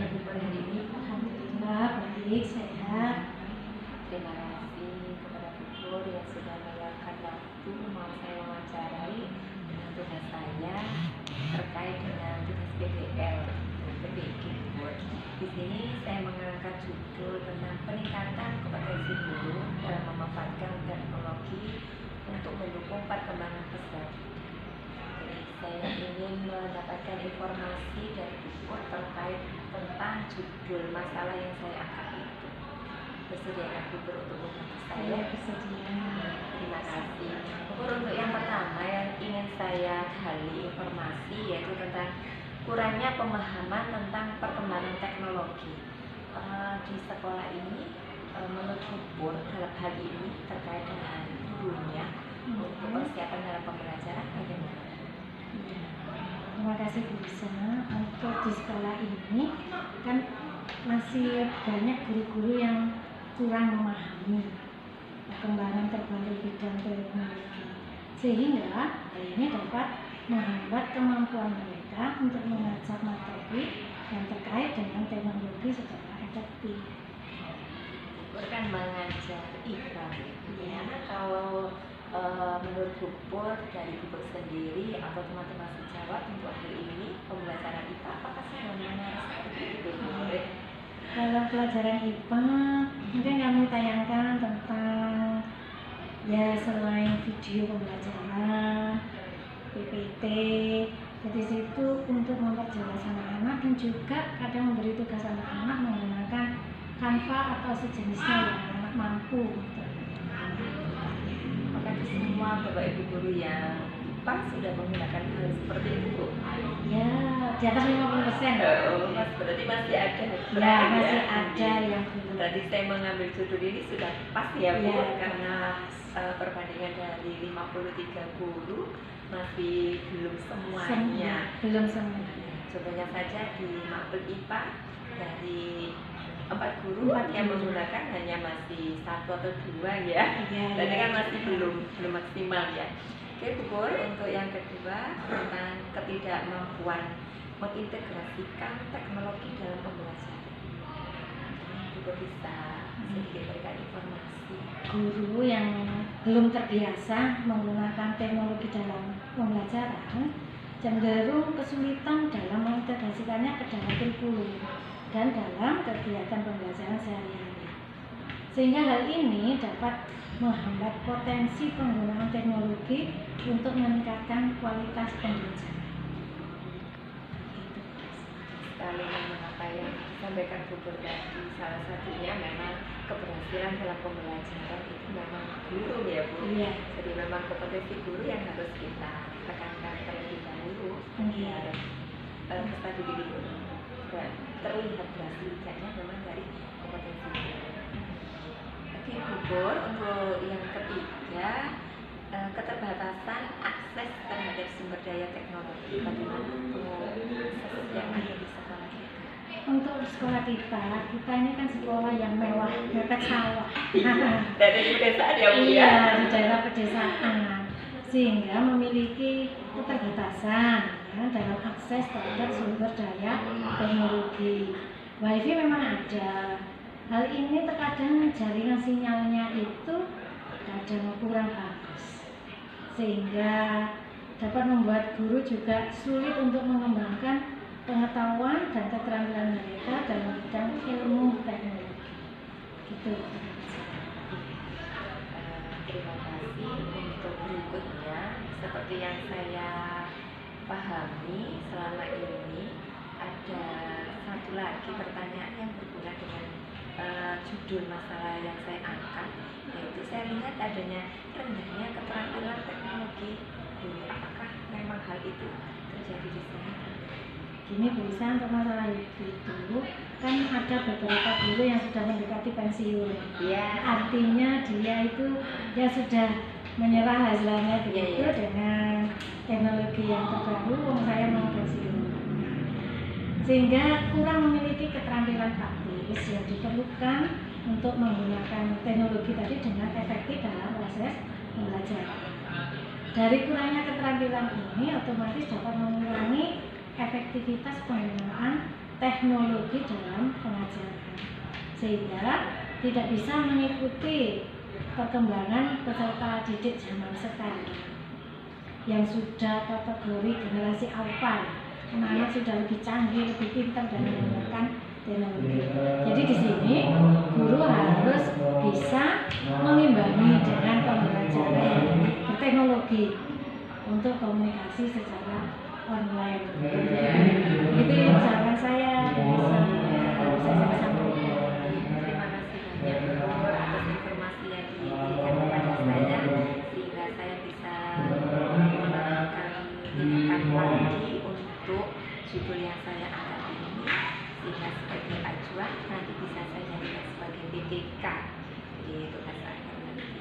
Ibu hari ini? Alhamdulillah baik, sehat. Terima kasih kepada Bu Pur yang sudah meluangkan waktu mau saya wawancarai dengan tugas saya terkait dengan tugas PBL PBG Bu. Di sini saya mengangkat judul tentang peningkatan kompetensi guru dalam memanfaatkan teknologi untuk mendukung perkembangan peserta. Saya ingin mendapatkan informasi dari Bu Pur terkait tentang judul masalah yang saya angkat itu. Bersediakah Bu Pur untuk membantu saya? Bersedia. Terima kasih. Bu Pur, untuk yang pertama yang ingin saya gali informasi yaitu tentang kurangnya pemahaman tentang perkembangan teknologi di sekolah ini. Menurut Bu Pur dalam hal ini terkait dengan gurunya untuk persiapan dalam pembelajaran bagaimana? Terima kasih Bu Lisa. Untuk di sekolah ini kan masih banyak guru-guru yang kurang memahami perkembangan terbaru bidang teknologi, sehingga ini dapat menghambat kemampuan mereka untuk mengajar materi yang terkait dengan teknologi secara efektif. Kan mengajar IPA ya. Kalau menurut Bu Pur, dari Bu Pur sendiri atau teman-teman sejawat untuk hari ini pembelajaran IPA apakah semuanya seperti itu Bu? Kalau pelajaran IPA mungkin kami tayangkan tentang ya selain video pembelajaran, PPT, jadi situ untuk memperjelas anak-anak dan juga kadang memberi tugas anak-anak menggunakan Canva atau sejenisnya yang anak mampu untuk Apakah semua Bapak Ibu guru yang IPA sudah menggunakan hal seperti itu Bu? ya di atas 50%. Oh, Mas, berarti masih ada Ya, masih ada yang belum. Berarti saya mengambil judul ini sudah pas ya Bu, Ya, karena perbandingan dari 53 guru masih belum semuanya. Belum semuanya. Contohnya saja di Mapel IPA dari 4 guru yang menggunakan hanya masih 1 atau 2 ya. Berarti kan masih belum maksimal ya. Oke Bu Pur, untuk yang kedua tentang ketidakmampuan mengintegrasikan teknologi dalam pembelajaran. Bu Pur bisa sedikit berikan informasi. Guru yang belum terbiasa menggunakan teknologi dalam pembelajaran cenderung kesulitan dalam mengintegrasikannya ke dalam kurikulum dan dalam kegiatan pembelajaran sehari-hari, sehingga hal ini dapat menghambat potensi penggunaan teknologi untuk meningkatkan kualitas pembelajaran. Sekali memang apa yang disampaikan Bu Pur tadi, salah satunya memang keberhasilan dalam pembelajaran itu memang guru ya Bu. Iya. Jadi memang kompetensi guru yang harus kita tekankan terlebih dahulu Iya. agar stabilitas terlihat hasilnya memang dari kompetensi guru. Oke Bu Pur, untuk yang ketiga keterbatasan akses terhadap sumber daya teknologi, bagaimana proses yang ada di sekolah kita? Untuk sekolah kita ini kan sekolah yang mewah, mepet sawah. Dari pedesaan ya Bu ya? Iya, di daerah pedesaan, sehingga memiliki keterbatasan ya, dalam akses terhadap sumber daya teknologi. WiFi memang ada. Hal ini terkadang jaringan sinyalnya itu kadang kurang bagus, sehingga dapat membuat guru juga sulit untuk mengembangkan pengetahuan dan keterampilan mereka dalam bidang ilmu teknologi. Gitu. Terima kasih. Untuk berikutnya, seperti yang saya pahami selama ini, ada satu lagi pertanyaan yang berhubungan dengan judul masalah yang saya angkat, yaitu saya lihat adanya rendahnya keterampilan teknologi guru. Apakah memang hal itu terjadi di sana? Gini Bu Lisa, untuk masalah itu kan ada beberapa guru yang sudah mendekati pensiun. Ya. Artinya dia itu ya sudah menyerah hasilnya begitu Ya. dengan teknologi yang terbaru, saya mau pensiun, sehingga kurang memiliki keterampilan praktis yang diperlukan untuk menggunakan teknologi tadi dengan efektif dalam proses pembelajaran. Dari kurangnya keterampilan ini otomatis dapat mengurangi efektivitas penggunaan teknologi dalam pengajaran, sehingga tidak bisa mengikuti perkembangan peserta didik zaman sekarang yang sudah kategori generasi alpha. Anak-anak sudah lebih canggih, lebih pintar dan menggunakan teknologi. Jadi di sini guru harus bisa mengimbangi dengan pembelajaran yang berteknologi untuk komunikasi secara online. Itu yang saran saya bisa saya sampaikan. Terima kasih banyak Bu atas informasi yang diberikan kepada saya sehingga saya bisa melakukan tindakan lagi untuk judul yang saya angkat ini, sehingga sebagai acuan nanti bisa saya jadikan sebagai PPK di tugas akhir nanti.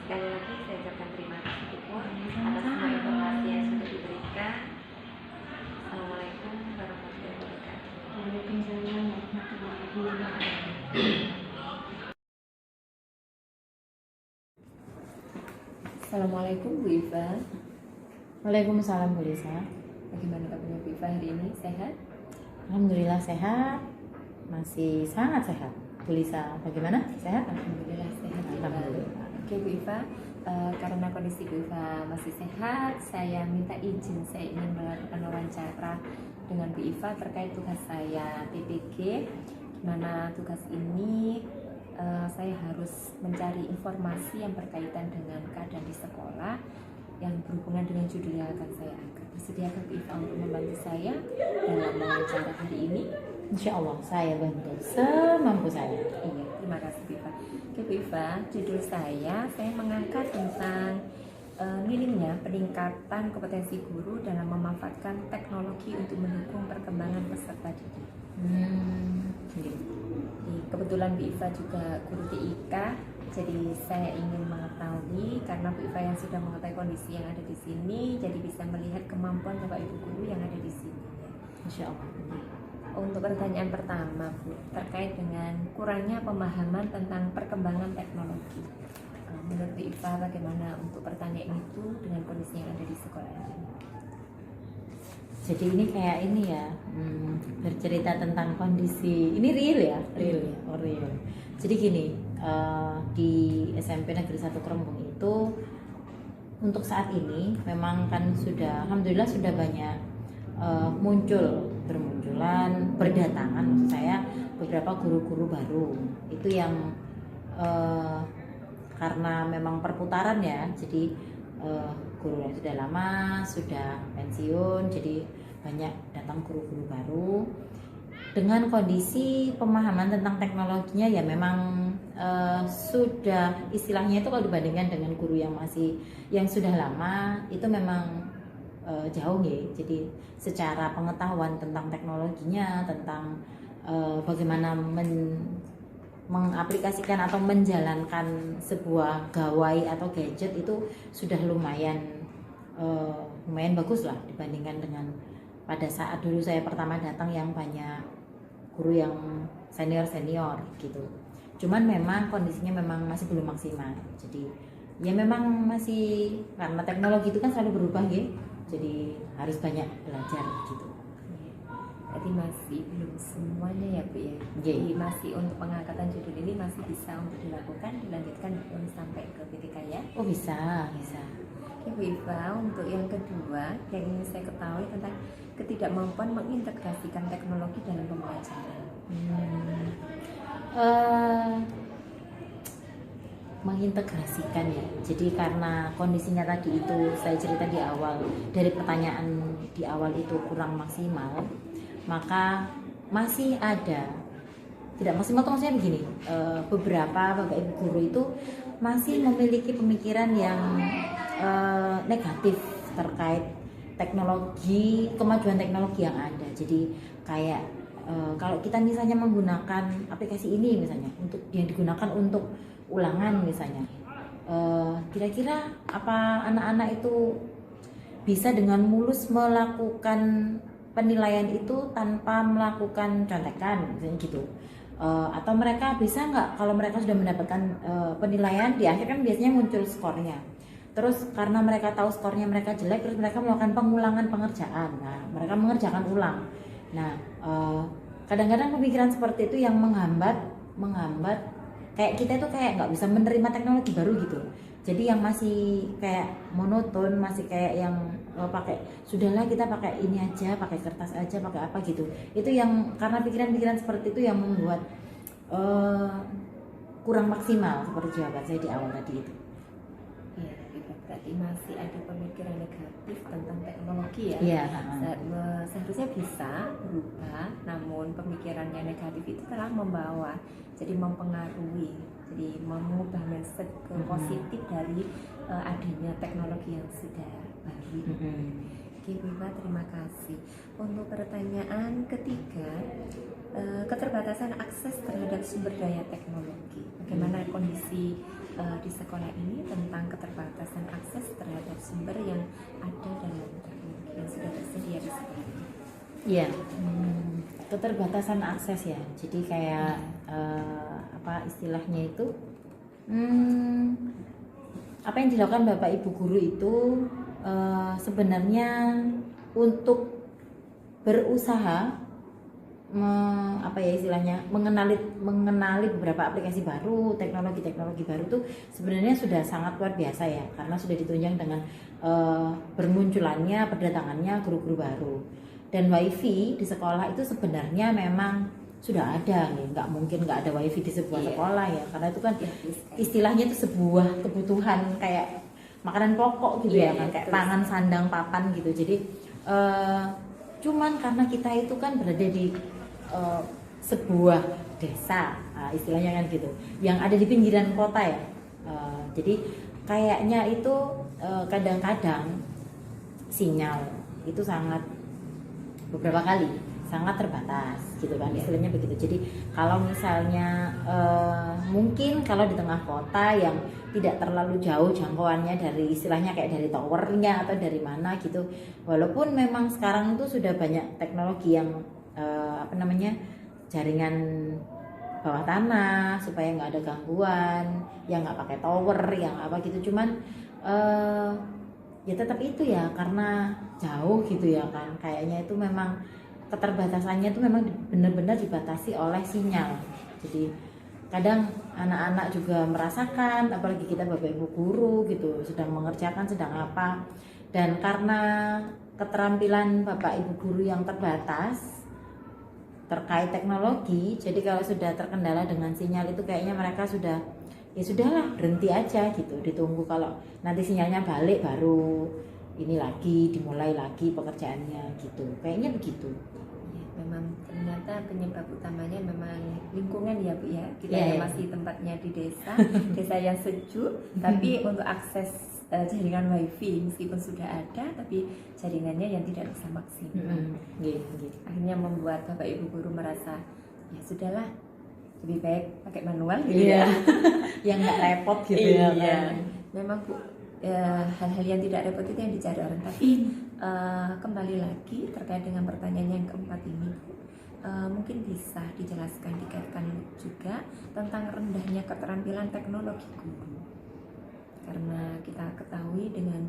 Sekali lagi saya ucapkan terima kasih Bu atas semua informasi yang sudah diberikan. Assalamualaikum warahmatullahi wabarakatuh. Waalaikumsalam warahmatullahi wabarakatuh. Assalamualaikum Bu Iva. Waalaikumsalam Bu Lisa. Bagaimana kabarnya Bu Iva hari ini? Sehat? Alhamdulillah sehat, masih sangat sehat. Bu Lisa, bagaimana? Sehat? Alhamdulillah sehat. Alhamdulillah. Oke Bu Iva, karena kondisi Bu Iva masih sehat, saya minta izin saya ingin melakukan wawancara dengan Bu Iva terkait tugas saya TPG, di mana tugas ini saya harus mencari informasi yang berkaitan dengan keadaan di sekolah yang berhubungan dengan judul yang akan saya angkat. Bersediakah Bu Iva untuk membantu saya dalam wawancara hari ini? Insya Allah saya bantu semampu saya. Iya, terima kasih Bu Iva. Oke Bu Iva, judul saya mengangkat tentang minimnya peningkatan kompetensi guru dalam memanfaatkan teknologi untuk mendukung perkembangan peserta didik. Kebetulan Bu Iva juga guru TIK, jadi saya ingin mengetahui karena Bu Iva yang sudah mengetahui kondisi yang ada di sini, jadi bisa melihat kemampuan Bapak Ibu guru yang ada di sini. Insya Allah. Untuk pertanyaan pertama Bu, terkait dengan kurangnya pemahaman tentang perkembangan teknologi. Menurut Bu Iva bagaimana untuk pertanyaan itu dengan kondisi yang ada di sekolah ini? Jadi ini kayak ini ya, bercerita tentang kondisi ini real ya, real. Jadi gini, di SMP Negeri 1 Kerembung itu untuk saat ini memang kan sudah, alhamdulillah sudah banyak berdatangan maksud saya beberapa guru-guru baru itu yang karena memang perputaran ya, jadi guru yang sudah lama sudah pensiun, jadi banyak datang guru-guru baru dengan kondisi pemahaman tentang teknologinya ya memang sudah istilahnya itu kalau dibandingkan dengan guru yang sudah lama itu memang jauh ya. Jadi secara pengetahuan tentang teknologinya, tentang bagaimana mengaplikasikan atau menjalankan sebuah gawai atau gadget itu sudah lumayan bagus lah dibandingkan dengan pada saat dulu saya pertama datang yang banyak guru yang senior gitu. Cuman memang kondisinya memang masih belum maksimal. Jadi ya memang masih karena teknologi itu kan selalu berubah ya. Jadi harus banyak belajar gitu. Jadi masih belum semuanya ya Bu ya. Jadi masih untuk pengangkatan judul ini masih bisa untuk dilanjutkan sampai ke PTK ya. Oh bisa. Oke Bu Iva, untuk yang kedua yang ingin saya ketahui tentang ketidakmampuan mengintegrasikan teknologi dalam pembelajaran. Mengintegrasikan ya. Jadi karena kondisinya tadi itu saya cerita di awal, dari pertanyaan di awal itu kurang maksimal, maka masih ada tidak maksimal tuh maksudnya begini, beberapa Bapak Ibu guru itu masih memiliki pemikiran yang negatif terkait teknologi, kemajuan teknologi yang ada. Jadi kayak kalau kita misalnya menggunakan aplikasi ini misalnya untuk yang digunakan untuk ulangan misalnya, kira-kira apa anak-anak itu bisa dengan mulus melakukan penilaian itu tanpa melakukan contekan misalnya gitu, atau mereka bisa nggak kalau mereka sudah mendapatkan penilaian di akhir kan biasanya muncul skornya, terus karena mereka tahu skornya mereka jelek terus mereka melakukan pengulangan pengerjaan, nah mereka mengerjakan ulang. Nah kadang-kadang pemikiran seperti itu yang menghambat kayak kita itu kayak nggak bisa menerima teknologi baru gitu. Jadi yang masih kayak monoton, masih kayak yang pakai sudahlah kita pakai ini aja, pakai kertas aja, pakai apa gitu. Itu yang karena pikiran-pikiran seperti itu yang membuat kurang maksimal seperti jawaban saya di awal tadi itu. Iya, itu berarti masih ada pemikiran negatif tentang teknologi ya. Iya. Seharusnya bisa berubah, namun pemikirannya negatif itu telah membawa, jadi mempengaruhi, jadi mengubah mindset ke positif dari adanya teknologi yang sudah baru. Oke, Viva, terima kasih. Untuk pertanyaan ketiga, keterbatasan akses terhadap sumber daya teknologi. Bagaimana kondisi di sekolah ini tentang keterbatasan akses terhadap sumber yang ada dalam teknologi yang sudah tersedia di sekolah ini? Iya, keterbatasan akses ya. Jadi kayak apa istilahnya itu? Apa yang dilakukan Bapak Ibu guru itu sebenarnya untuk berusaha apa ya istilahnya mengenali beberapa aplikasi baru, teknologi baru tuh sebenarnya sudah sangat luar biasa ya, karena sudah ditunjang dengan bermunculannya, berdatangannya guru-guru baru. Dan wifi di sekolah itu sebenarnya memang sudah ada, nih. Nggak mungkin nggak ada wifi di sebuah sekolah ya, karena itu kan istilahnya itu sebuah kebutuhan kayak makanan pokok gitu ya kan, kayak pangan, sandang, papan gitu. Jadi cuman karena kita itu kan berada di sebuah desa, istilahnya kan gitu, yang ada di pinggiran kota ya. Jadi kayaknya itu kadang-kadang sinyal itu sangat beberapa kali sangat terbatas gitu kan, istilahnya begitu. Jadi kalau misalnya mungkin kalau di tengah kota yang tidak terlalu jauh jangkauannya dari istilahnya kayak dari towernya atau dari mana gitu, walaupun memang sekarang itu sudah banyak teknologi yang apa namanya jaringan bawah tanah supaya nggak ada gangguan, yang nggak pakai tower, yang apa gitu, cuman ya tetap itu ya karena jauh gitu ya kan, kayaknya itu memang keterbatasannya itu memang benar-benar dibatasi oleh sinyal. Jadi kadang anak-anak juga merasakan, apalagi kita Bapak Ibu guru gitu sedang mengerjakan sedang apa, dan karena keterampilan Bapak Ibu guru yang terbatas terkait teknologi, jadi kalau sudah terkendala dengan sinyal itu kayaknya mereka sudah ya sudahlah berhenti aja gitu, ditunggu kalau nanti sinyalnya balik baru ini lagi dimulai lagi pekerjaannya gitu, kayaknya begitu. Memang ternyata penyebab utamanya memang lingkungan ya Bu ya, kita masih tempatnya di desa desa yang sejuk, tapi untuk akses jaringan wifi meskipun sudah ada tapi jaringannya yang tidak bisa maksimal. Akhirnya membuat Bapak Ibu guru merasa ya sudahlah lebih baik pakai manual gitu ya yang nggak repot gitu ya kan. Memang Bu, hal-hal yang tidak repot itu yang dicari orang. Tapi kembali lagi terkait dengan pertanyaan yang keempat ini Bu, mungkin bisa dijelaskan, dikaitkan juga tentang rendahnya keterampilan teknologi guru. Karena kita ketahui dengan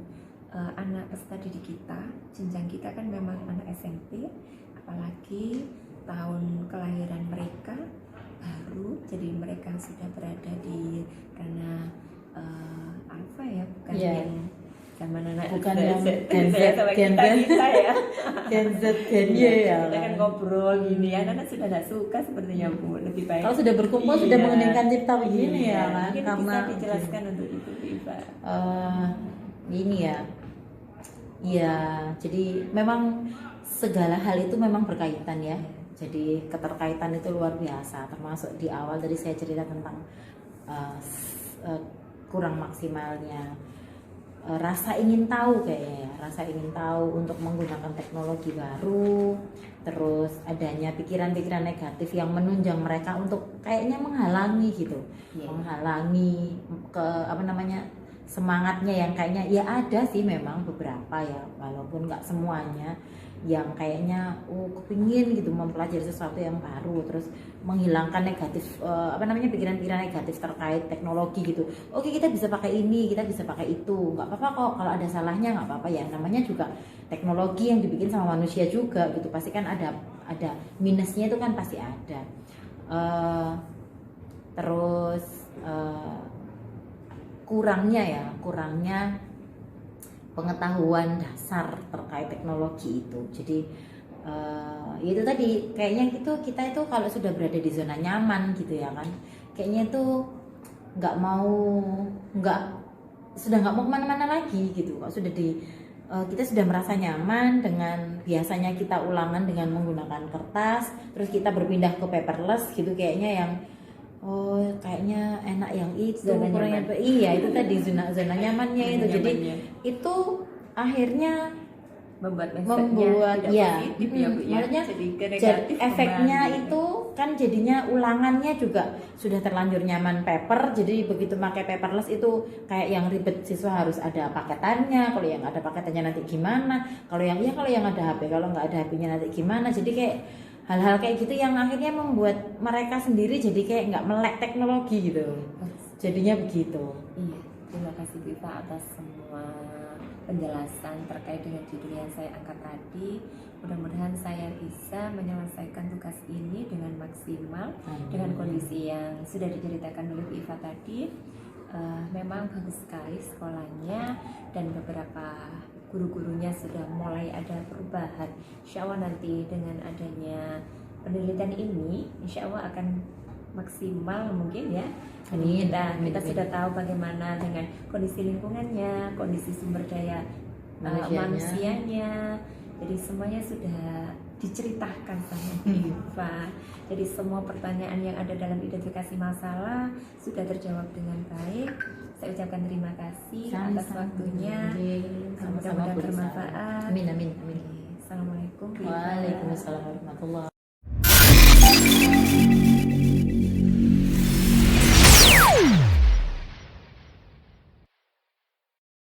anak peserta didik kita, jenjang kita kan memang anak SMP, apalagi tahun kelahiran mereka baru, jadi mereka sudah berada di ranah apa ya, bukan yang zaman anak bukan yang Gen Z sama kita ya Gen Z Gen Y ya kita kan ngobrol gini ya, anak sudah tidak suka sepertinya Bu, lebih baik kalau sudah berkumpul sudah mengeningkan cipta begini ya kan, mungkin karena bisa dijelaskan untuk itu Iba. Ini ya jadi memang segala hal itu memang berkaitan ya. Jadi keterkaitan itu luar biasa, termasuk di awal tadi saya cerita tentang kurang maksimalnya rasa ingin tahu kayaknya ya, rasa ingin tahu untuk menggunakan teknologi baru, terus adanya pikiran-pikiran negatif yang menunjang mereka untuk kayaknya menghalangi gitu, menghalangi ke apa namanya semangatnya yang kayaknya ya ada sih memang beberapa ya, walaupun nggak semuanya, yang kayaknya kepingin gitu mempelajari sesuatu yang baru, terus menghilangkan negatif pikiran-pikiran negatif terkait teknologi gitu. Oke, kita bisa pakai ini, kita bisa pakai itu, nggak apa-apa kok, kalau ada salahnya nggak apa-apa ya, namanya juga teknologi yang dibikin sama manusia juga gitu, pasti kan ada ada minusnya itu kan pasti ada. Terus kurangnya pengetahuan dasar terkait teknologi itu. Jadi itu tadi kayaknya itu kita itu kalau sudah berada di zona nyaman gitu ya kan, kayaknya itu sudah nggak mau kemana-mana lagi gitu. Kok sudah kita sudah merasa nyaman dengan biasanya kita ulangan dengan menggunakan kertas, terus kita berpindah ke paperless gitu, kayaknya yang kayaknya enak yang itu iya itu tadi zona nyamannya itu. Jadi itu akhirnya membuat ya, maksudnya efeknya itu kan jadinya ulangannya juga sudah terlanjur nyaman paper, jadi begitu pakai paperless itu kayak yang ribet, siswa harus ada paketannya, kalau yang ada paketannya nanti gimana, kalau yang ada HP, kalau nggak ada HP-nya nanti gimana. Jadi kayak hal-hal kayak gitu yang akhirnya membuat mereka sendiri jadi kayak nggak melek teknologi gitu, jadinya begitu. Iya, terima kasih Bu Iva atas semua penjelasan terkait dengan judul yang saya angkat tadi. Mudah-mudahan saya bisa menyelesaikan tugas ini dengan maksimal. Dengan kondisi yang sudah diceritakan oleh Bu Iva tadi. Memang bagus sekali sekolahnya dan beberapa guru-gurunya sudah mulai ada perubahan. Insya Allah nanti dengan adanya penelitian ini, insya Allah akan maksimal mungkin ya. Kita sudah tahu bagaimana dengan kondisi lingkungannya, kondisi sumber daya manusianya. Jadi semuanya sudah diceritakan sama Iva. Jadi semua pertanyaan yang ada dalam identifikasi masalah sudah terjawab dengan baik. Saya ucapkan terima kasih atas waktunya. Mudah-mudahan bermanfaat. Amin. Assalamualaikum. Waalaikumsalam warahmatullahi wabarakatuh.